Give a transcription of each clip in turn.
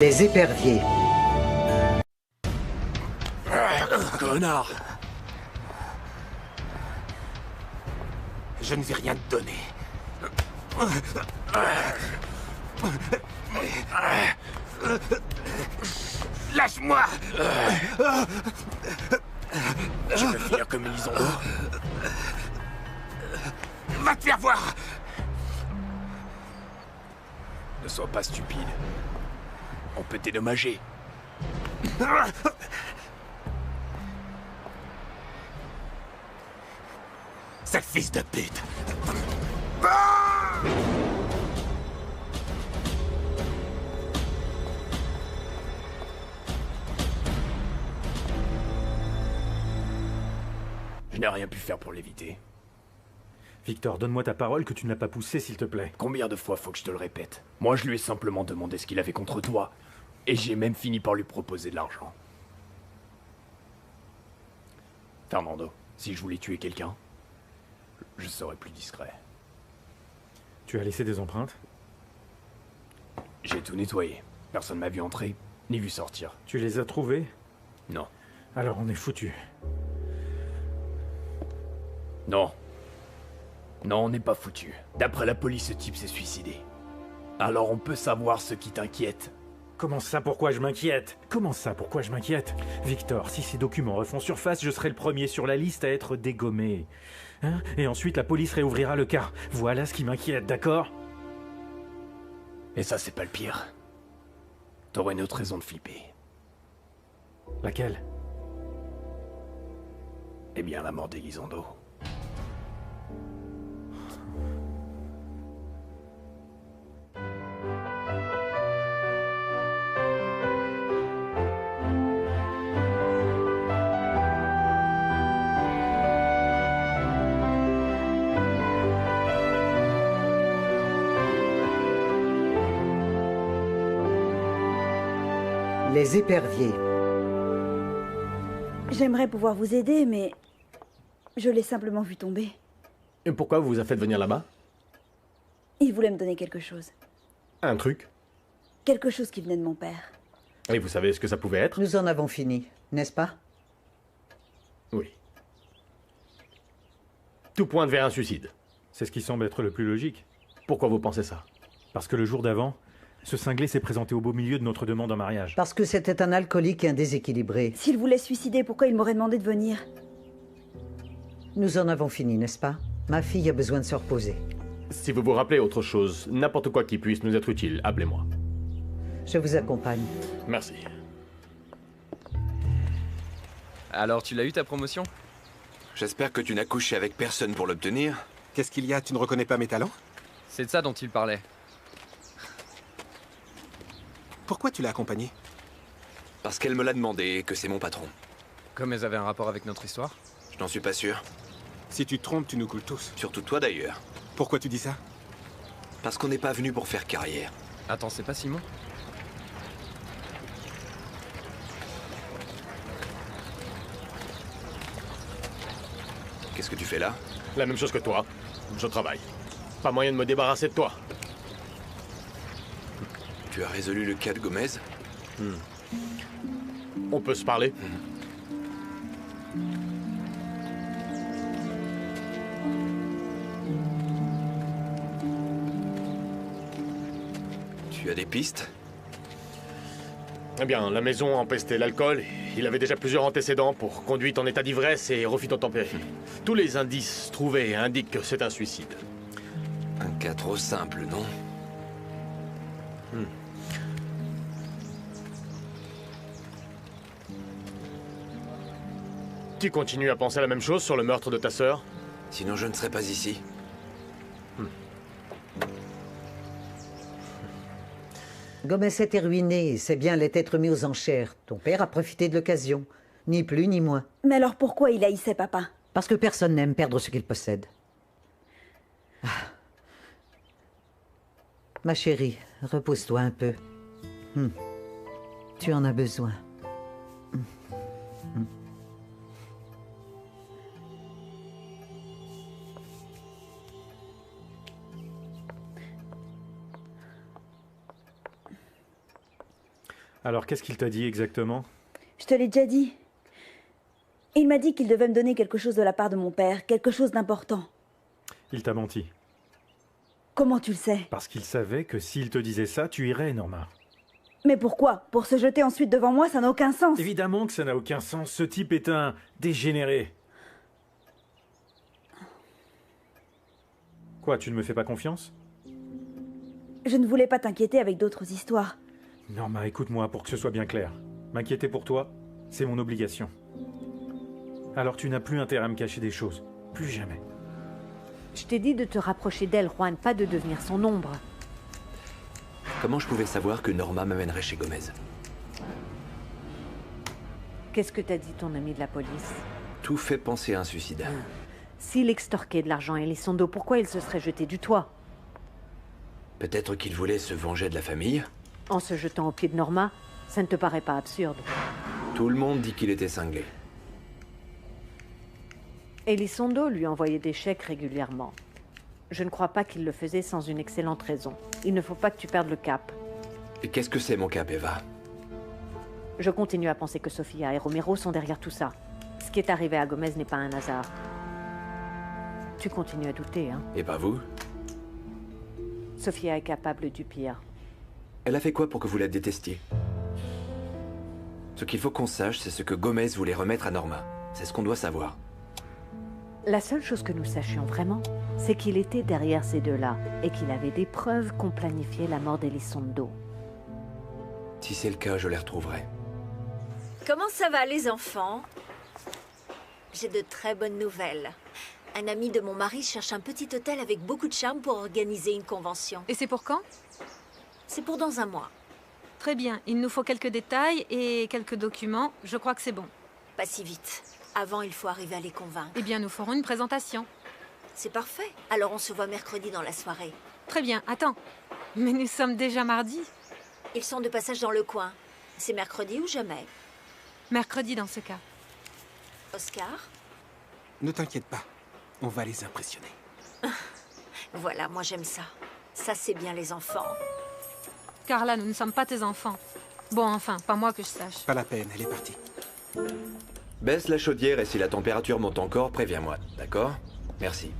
Les éperviers. Connard! Je ne vais rien te donner. Lâche-moi! Je vais finir comme Elisandro. Va te faire voir! Ne sois pas stupide. On peut te dédommager. Sale fils de pute! Je n'ai rien pu faire pour l'éviter. Victor, donne-moi ta parole que tu ne l'as pas poussé, s'il te plaît. Combien de fois faut que je te le répète? Moi, je lui ai simplement demandé ce qu'il avait contre toi. Et j'ai même fini par lui proposer de l'argent. Fernando, si je voulais tuer quelqu'un, je serais plus discret. Tu as laissé des empreintes? J'ai tout nettoyé. Personne m'a vu entrer, ni vu sortir. Tu les as trouvées? Non. Alors on est foutu. Non. Non, on n'est pas foutu. D'après la police, ce type s'est suicidé. Alors on peut savoir ce qui t'inquiète. Comment ça, pourquoi je m'inquiète? Comment ça, pourquoi je m'inquiète? Victor, si ces documents refont surface, je serai le premier sur la liste à être dégommé. Hein? Et ensuite, la police réouvrira le cas. Voilà ce qui m'inquiète, d'accord? Et ça, c'est pas le pire. T'aurais une autre raison de flipper. Laquelle? Eh bien, la mort d'Elizondo. Les éperviers. J'aimerais pouvoir vous aider, mais je l'ai simplement vu tomber. Et pourquoi vous vous a fait venir là-bas? Il voulait me donner quelque chose. Un truc. Quelque chose qui venait de mon père. Et vous savez ce que ça pouvait être? Nous en avons fini, n'est-ce pas? Oui. Tout pointe vers un suicide. C'est ce qui semble être le plus logique. Pourquoi vous pensez ça? Parce que le jour d'avant, ce cinglé s'est présenté au beau milieu de notre demande en mariage. Parce que c'était un alcoolique et un déséquilibré. S'il voulait se suicider, pourquoi il m'aurait demandé de venir? Nous en avons fini, n'est-ce pas? Ma fille a besoin de se reposer. Si vous vous rappelez autre chose, n'importe quoi qui puisse nous être utile, appelez-moi. Je vous accompagne. Merci. Alors, tu l'as eu ta promotion? J'espère que tu n'as couché avec personne pour l'obtenir. Qu'est-ce qu'il y a? Tu ne reconnais pas mes talents? C'est de ça dont il parlait. Pourquoi tu l'as accompagnée? Parce qu'elle me l'a demandé et que c'est mon patron. Comme elles avaient un rapport avec notre histoire? Je n'en suis pas sûr. Si tu te trompes, tu nous coules tous. Surtout toi d'ailleurs. Pourquoi tu dis ça? Parce qu'on n'est pas venu pour faire carrière. Attends, c'est pas Simon? Qu'est-ce que tu fais là? La même chose que toi. Je travaille. Pas moyen de me débarrasser de toi. Tu as résolu le cas de Gomez? On peut se parler? Tu as des pistes? Eh bien, la maison empestait l'alcool. Il avait déjà plusieurs antécédents pour conduite en état d'ivresse et refus d'obtempérer. Tous les indices trouvés indiquent que c'est un suicide. Un cas trop simple, non? Tu continues à penser la même chose sur le meurtre de ta sœur? Sinon je ne serais pas ici. Gomez était ruiné, ses biens allaient être mis aux enchères. Ton père a profité de l'occasion. Ni plus ni moins. Mais alors pourquoi il haïssait papa? Parce que personne n'aime perdre ce qu'il possède. Ah. Ma chérie, repose-toi un peu. Tu en as besoin. Alors, qu'est-ce qu'il t'a dit exactement? Je te l'ai déjà dit. Il m'a dit qu'il devait me donner quelque chose de la part de mon père, quelque chose d'important. Il t'a menti. Comment tu le sais? Parce qu'il savait que s'il te disait ça, tu irais, Norma. Mais pourquoi? Pour se jeter ensuite devant moi, ça n'a aucun sens. Évidemment que ça n'a aucun sens. Ce type est un dégénéré. Quoi, tu ne me fais pas confiance? Je ne voulais pas t'inquiéter avec d'autres histoires. Norma, écoute-moi pour que ce soit bien clair. M'inquiéter pour toi, c'est mon obligation. Alors tu n'as plus intérêt à me cacher des choses. Plus jamais. Je t'ai dit de te rapprocher d'elle, Juan, pas de devenir son ombre. Comment je pouvais savoir que Norma m'amènerait chez Gomez? Qu'est-ce que t'a dit ton ami de la police? Tout fait penser à un suicide. S'il extorquait de l'argent à Elizondo, pourquoi il se serait jeté du toit? Peut-être qu'il voulait se venger de la famille? En se jetant au pied de Norma, ça ne te paraît pas absurde? Tout le monde dit qu'il était cinglé. Elizondo lui envoyait des chèques régulièrement. Je ne crois pas qu'il le faisait sans une excellente raison. Il ne faut pas que tu perdes le cap. Et qu'est-ce que c'est mon cap, Eva? Je continue à penser que Sofia et Romero sont derrière tout ça. Ce qui est arrivé à Gomez n'est pas un hasard. Tu continues à douter, hein? Et pas vous? Sofia est capable du pire. Elle a fait quoi pour que vous la détestiez? Ce qu'il faut qu'on sache, c'est ce que Gomez voulait remettre à Norma. C'est ce qu'on doit savoir. La seule chose que nous sachions vraiment, c'est qu'il était derrière ces deux-là et qu'il avait des preuves qu'on planifiait la mort d'Elizondo. Si c'est le cas, je les retrouverai. Comment ça va, les enfants? J'ai de très bonnes nouvelles. Un ami de mon mari cherche un petit hôtel avec beaucoup de charme pour organiser une convention. Et c'est pour quand? C'est pour dans un mois. Très bien, il nous faut quelques détails et quelques documents. Je crois que c'est bon. Pas si vite. Avant, il faut arriver à les convaincre. Eh bien, nous ferons une présentation. C'est parfait. Alors on se voit mercredi dans la soirée. Très bien, attends. Mais nous sommes déjà mardi. Ils sont de passage dans le coin. C'est mercredi ou jamais? Mercredi dans ce cas. Oscar? Ne t'inquiète pas, on va les impressionner. Voilà, moi j'aime ça. Ça, c'est bien les enfants. Carla, nous ne sommes pas tes enfants. Bon, enfin, pas moi que je sache. Pas la peine, elle est partie. Baisse la chaudière et si la température monte encore, préviens-moi, d'accord? Merci.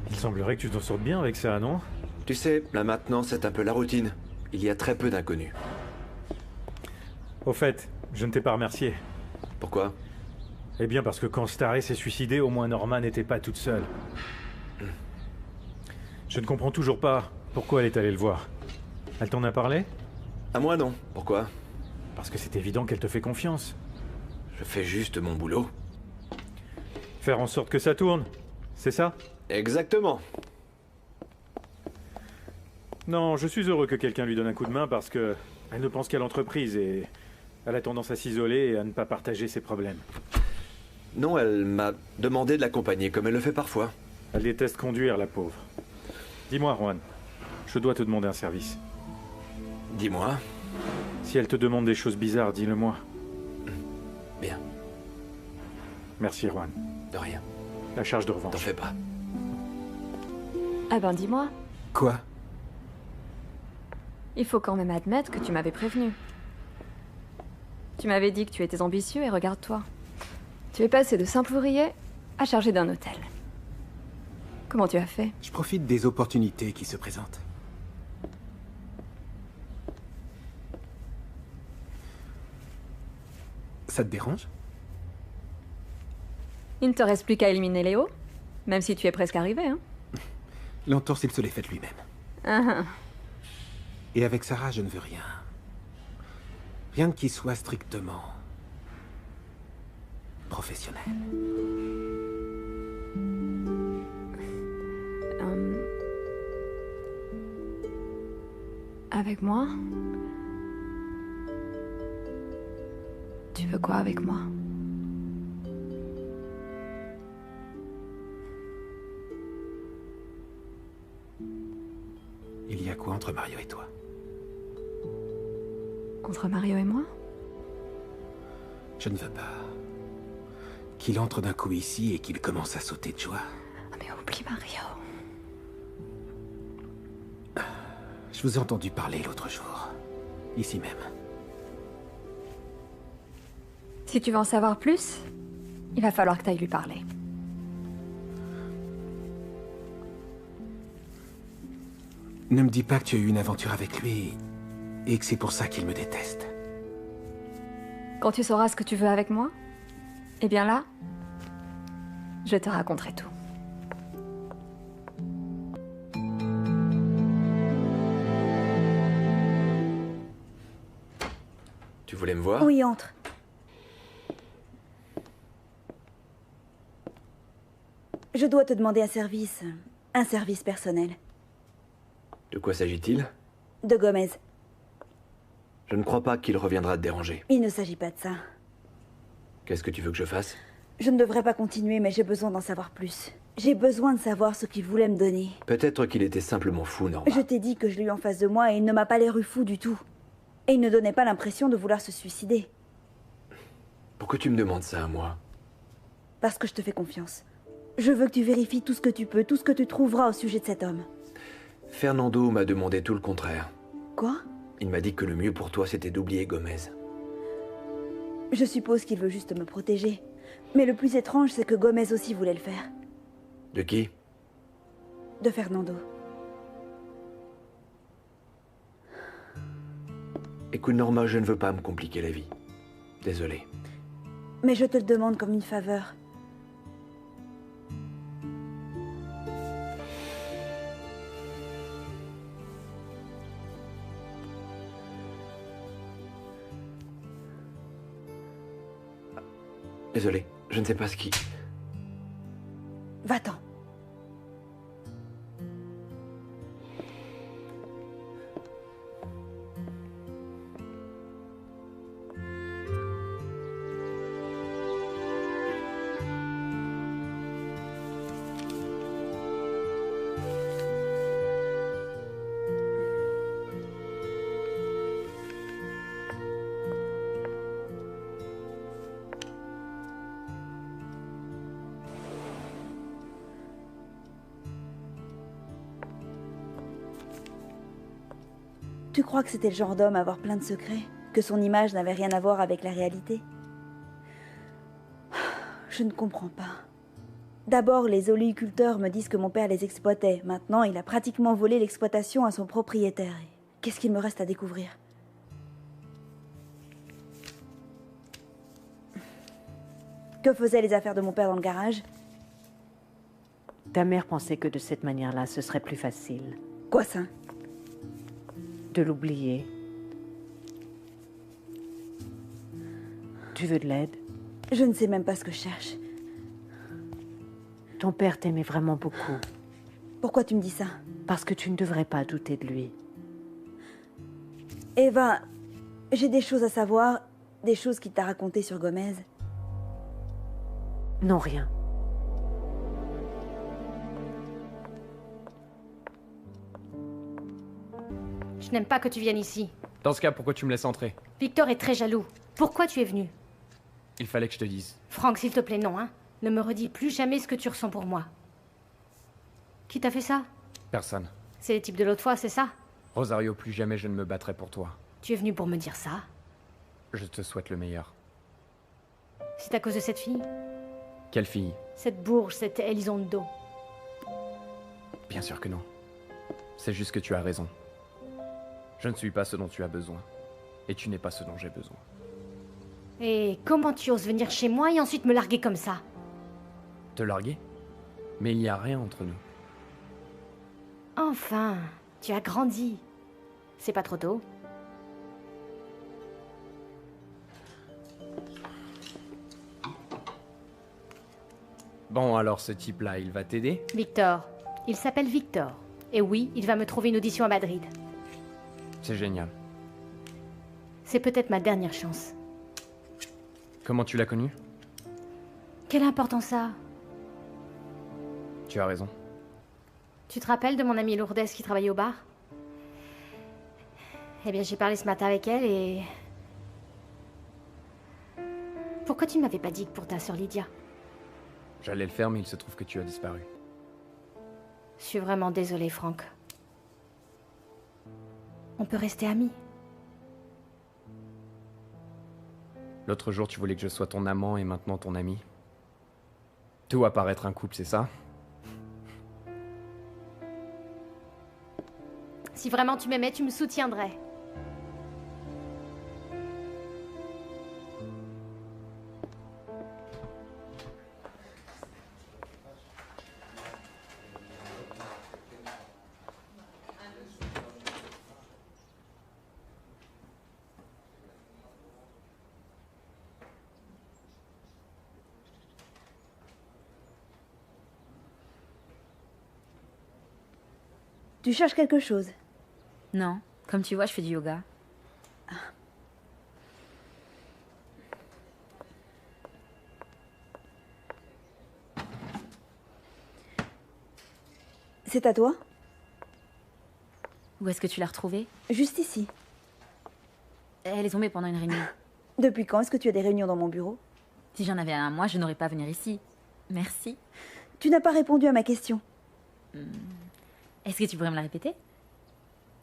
Il semblerait que tu t'en sortes bien avec ça, non? Tu sais, là maintenant, c'est un peu la routine. Il y a très peu d'inconnus. Au fait, je ne t'ai pas remercié. Pourquoi? Eh bien parce que quand Staré s'est suicidé, au moins Norma n'était pas toute seule. Je ne comprends toujours pas pourquoi elle est allée le voir. Elle t'en a parlé? À moi non. Pourquoi? Parce que c'est évident qu'elle te fait confiance. Je fais juste mon boulot. Faire en sorte que ça tourne, c'est ça? Exactement. Non, je suis heureux que quelqu'un lui donne un coup de main parce que elle ne pense qu'à l'entreprise et elle a tendance à s'isoler et à ne pas partager ses problèmes. Non, elle m'a demandé de l'accompagner comme elle le fait parfois. Elle déteste conduire, la pauvre. Dis-moi, Juan, je dois te demander un service. Dis-moi. Si elle te demande des choses bizarres, dis-le-moi. Bien. Merci, Juan. De rien. La charge de revanche. T'en fais pas. Ah ben dis-moi, Quoi? il faut quand même admettre que tu m'avais prévenu. Tu m'avais dit que tu étais ambitieux et regarde-toi. Tu es passé de simple ouvrier à chargé d'un hôtel. Comment tu as fait? Je profite des opportunités qui se présentent. Ça te dérange? Il ne te reste plus qu'à éliminer Léo, même si tu es presque arrivé, hein? L'entorse, il se l'est faite lui-même. Ah, ah. Et avec Sarah, je ne veux rien. Rien qui soit strictement professionnel. Avec moi? Tu veux quoi avec moi? Il y a quoi entre Mario et toi? Entre Mario et moi? Je ne veux pas qu'il entre d'un coup ici et qu'il commence à sauter de joie. Ah mais oublie Mario. Je vous ai entendu parler l'autre jour. Ici même. Si tu veux en savoir plus, il va falloir que tu ailles lui parler. Ne me dis pas que tu as eu une aventure avec lui et que c'est pour ça qu'il me déteste. Quand tu sauras ce que tu veux avec moi, eh bien là, je te raconterai tout. Tu voulais me voir? Oui, entre. Je dois te demander un service personnel. De quoi s'agit-il? De Gomez. Je ne crois pas qu'il reviendra te déranger. Il ne s'agit pas de ça. Qu'est-ce que tu veux que je fasse? Je ne devrais pas continuer, mais j'ai besoin d'en savoir plus. J'ai besoin de savoir ce qu'il voulait me donner. Peut-être qu'il était simplement fou, Norma. Je t'ai dit que je l'ai eu en face de moi et il ne m'a pas l'air fou du tout. Et il ne donnait pas l'impression de vouloir se suicider. Pourquoi tu me demandes ça à moi? Parce que je te fais confiance. Je veux que tu vérifies tout ce que tu peux, tout ce que tu trouveras au sujet de cet homme. Fernando m'a demandé tout le contraire. Quoi? Il m'a dit que le mieux pour toi, c'était d'oublier Gomez. Je suppose qu'il veut juste me protéger. Mais le plus étrange, c'est que Gomez aussi voulait le faire. De qui? De Fernando. Écoute, Norma, je ne veux pas me compliquer la vie. Désolé. Mais je te le demande comme une faveur. Désolé, je ne sais pas ce qui... Va-t'en. Tu crois que c'était le genre d'homme à avoir plein de secrets? Que son image n'avait rien à voir avec la réalité? Je ne comprends pas. D'abord, les oléiculteurs me disent que mon père les exploitait. Maintenant, il a pratiquement volé l'exploitation à son propriétaire. Qu'est-ce qu'il me reste à découvrir? Que faisaient les affaires de mon père dans le garage? Ta mère pensait que de cette manière-là, ce serait plus facile. Quoi ça? De l'oublier. Tu veux de l'aide? Je ne sais même pas ce que je cherche. Ton père t'aimait vraiment beaucoup. Pourquoi tu me dis ça? Parce que tu ne devrais pas douter de lui. Eva, j'ai des choses à savoir, des choses qu'il t'a racontées sur Gomez. Non, rien. Je n'aime pas que tu viennes ici. Dans ce cas, pourquoi tu me laisses entrer? Victor est très jaloux. Pourquoi tu es venu? Il fallait que je te dise. Franck, s'il te plaît, non, hein. Ne me redis plus jamais ce que tu ressens pour moi. Qui t'a fait ça? Personne. C'est les types de l'autre fois, c'est ça? Rosario, plus jamais je ne me battrai pour toi. Tu es venu pour me dire ça? Je te souhaite le meilleur. C'est à cause de cette fille? Quelle fille? Cette bourge, cette Elizondo. Bien sûr que non. C'est juste que tu as raison. Je ne suis pas ce dont tu as besoin. Et tu n'es pas ce dont j'ai besoin. Et comment tu oses venir chez moi et ensuite me larguer comme ça? Te larguer? Mais il n'y a rien entre nous. Enfin, tu as grandi. C'est pas trop tôt? Bon, alors ce type-là, il va t'aider? Victor. Il s'appelle Victor. Et oui, il va me trouver une audition à Madrid. C'est génial. C'est peut-être ma dernière chance. Comment tu l'as connu? Quelle importance ça a? Tu as raison. Tu te rappelles de mon amie Lourdes qui travaillait au bar? Eh bien, j'ai parlé ce matin avec elle et... Pourquoi tu ne m'avais pas dit que pour ta sœur Lydia? J'allais le faire, mais il se trouve que tu as disparu. Je suis vraiment désolée, Franck. On peut rester amis. L'autre jour, tu voulais que je sois ton amant et maintenant ton ami. Tout va paraître un couple, c'est ça? Si vraiment tu m'aimais, tu me soutiendrais. Tu cherches quelque chose? Non. Comme tu vois, je fais du yoga. C'est à toi? Où est-ce que tu l'as retrouvée? Juste ici. Elle est tombée pendant une réunion. Depuis quand est-ce que tu as des réunions dans mon bureau? Si j'en avais un à moi, je n'aurais pas à venir ici. Merci. Tu n'as pas répondu à ma question. Est-ce que tu pourrais me la répéter?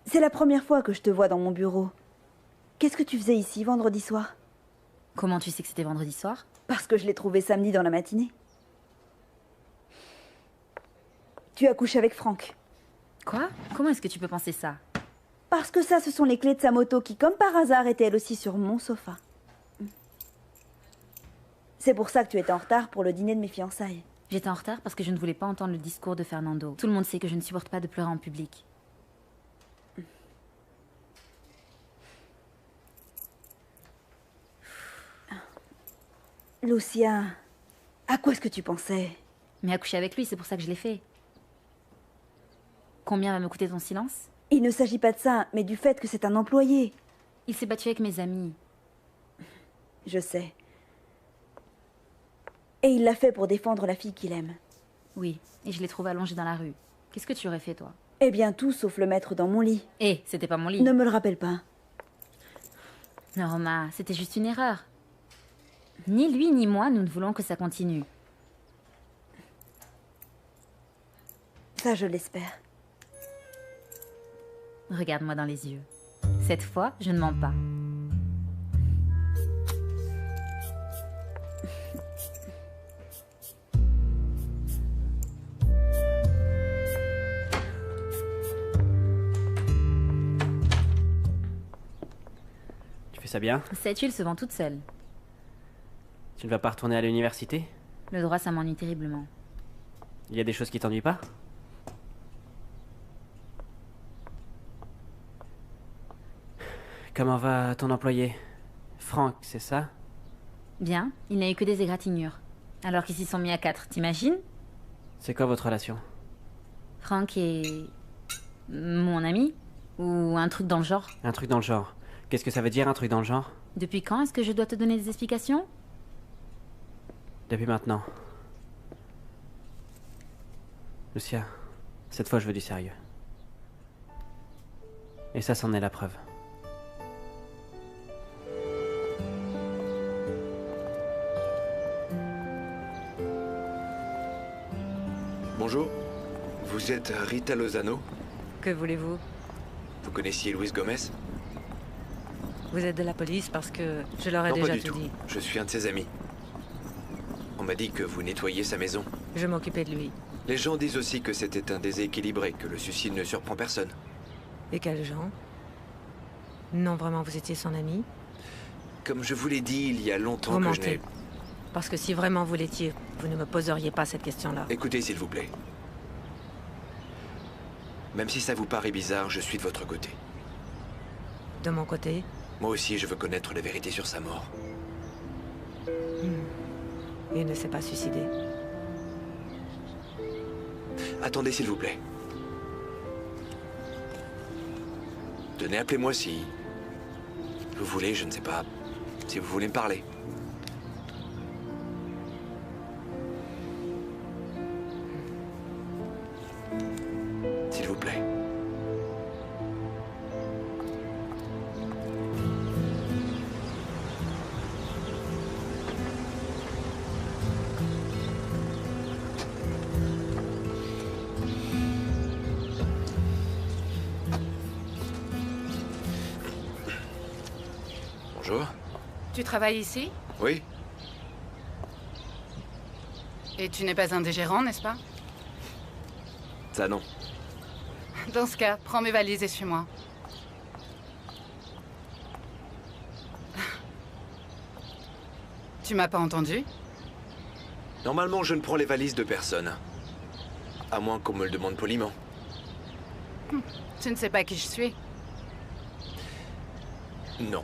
C'est la première fois que je te vois dans mon bureau. Qu'est-ce que tu faisais ici vendredi soir? Comment tu sais que c'était vendredi soir? Parce que je l'ai trouvé samedi dans la matinée. Tu as couché avec Franck. Quoi? Comment est-ce que tu peux penser ça? Parce que ça, ce sont les clés de sa moto qui, comme par hasard, étaient elles aussi sur mon sofa. C'est pour ça que tu étais en retard pour le dîner de mes fiançailles. J'étais en retard parce que je ne voulais pas entendre le discours de Fernando. Tout le monde sait que je ne supporte pas de pleurer en public. Lucia, à quoi est-ce que tu pensais? Mais à coucher avec lui, c'est pour ça que je l'ai fait. Combien va me coûter ton silence? Il ne s'agit pas de ça, mais du fait que c'est un employé. Il s'est battu avec mes amis. Je sais. Et il l'a fait pour défendre la fille qu'il aime. Oui, et je l'ai trouvé allongé dans la rue. Qu'est-ce que tu aurais fait, toi? Eh bien, tout sauf le mettre dans mon lit. Eh, c'était pas mon lit. Ne me le rappelle pas. Norma, c'était juste une erreur. Ni lui ni moi, nous ne voulons que ça continue. Ça, je l'espère. Regarde-moi dans les yeux. Cette fois, je ne mens pas. Tu fais ça bien? Cette huile se vend toute seule. Tu ne vas pas retourner à l'université? Le droit, ça m'ennuie terriblement. Il y a des choses qui t'ennuient pas? Comment va ton employé? Franck, c'est ça? Bien, il n'a eu que des égratignures. Alors qu'ils s'y sont mis à 4, t'imagines? C'est quoi votre relation? Franck est... mon ami? Ou un truc dans le genre? Un truc dans le genre. Qu'est-ce que ça veut dire, un truc dans le genre? Depuis quand est-ce que je dois te donner des explications? Depuis maintenant. Lucia, cette fois je veux du sérieux. Et ça, c'en est la preuve. Bonjour, vous êtes Rita Lozano? Que voulez-vous? Vous connaissiez Luis Gomez? Vous êtes de la police parce que je leur ai Non, déjà pas du tout tout. dit. Je suis un de ses amis. On m'a dit que vous nettoyiez sa maison. Je m'occupais de lui. Les gens disent aussi que c'était un déséquilibré, que le suicide ne surprend personne. Et quels gens? Non, vraiment, vous étiez son ami? Comme je vous l'ai dit il y a longtemps Vous que je mentez. n'ai... Parce que si vraiment vous l'étiez, vous ne me poseriez pas cette question-là. Écoutez, s'il vous plaît. Même si ça vous paraît bizarre, je suis de votre côté. De mon côté? Moi aussi, je veux connaître la vérité sur sa mort. Il ne s'est pas suicidé. Attendez, s'il vous plaît. Tenez, appelez-moi si... vous voulez, je ne sais pas. Si vous voulez me parler. S'il vous plaît. Bonjour. Tu travailles ici? Oui. Et tu n'es pas un des gérants, n'est-ce pas? Ça non. Dans ce cas, prends mes valises et suis-moi. Tu m'as pas entendu? Normalement, je ne prends les valises de personne. À moins qu'on me le demande poliment. Tu ne sais pas qui je suis? Non.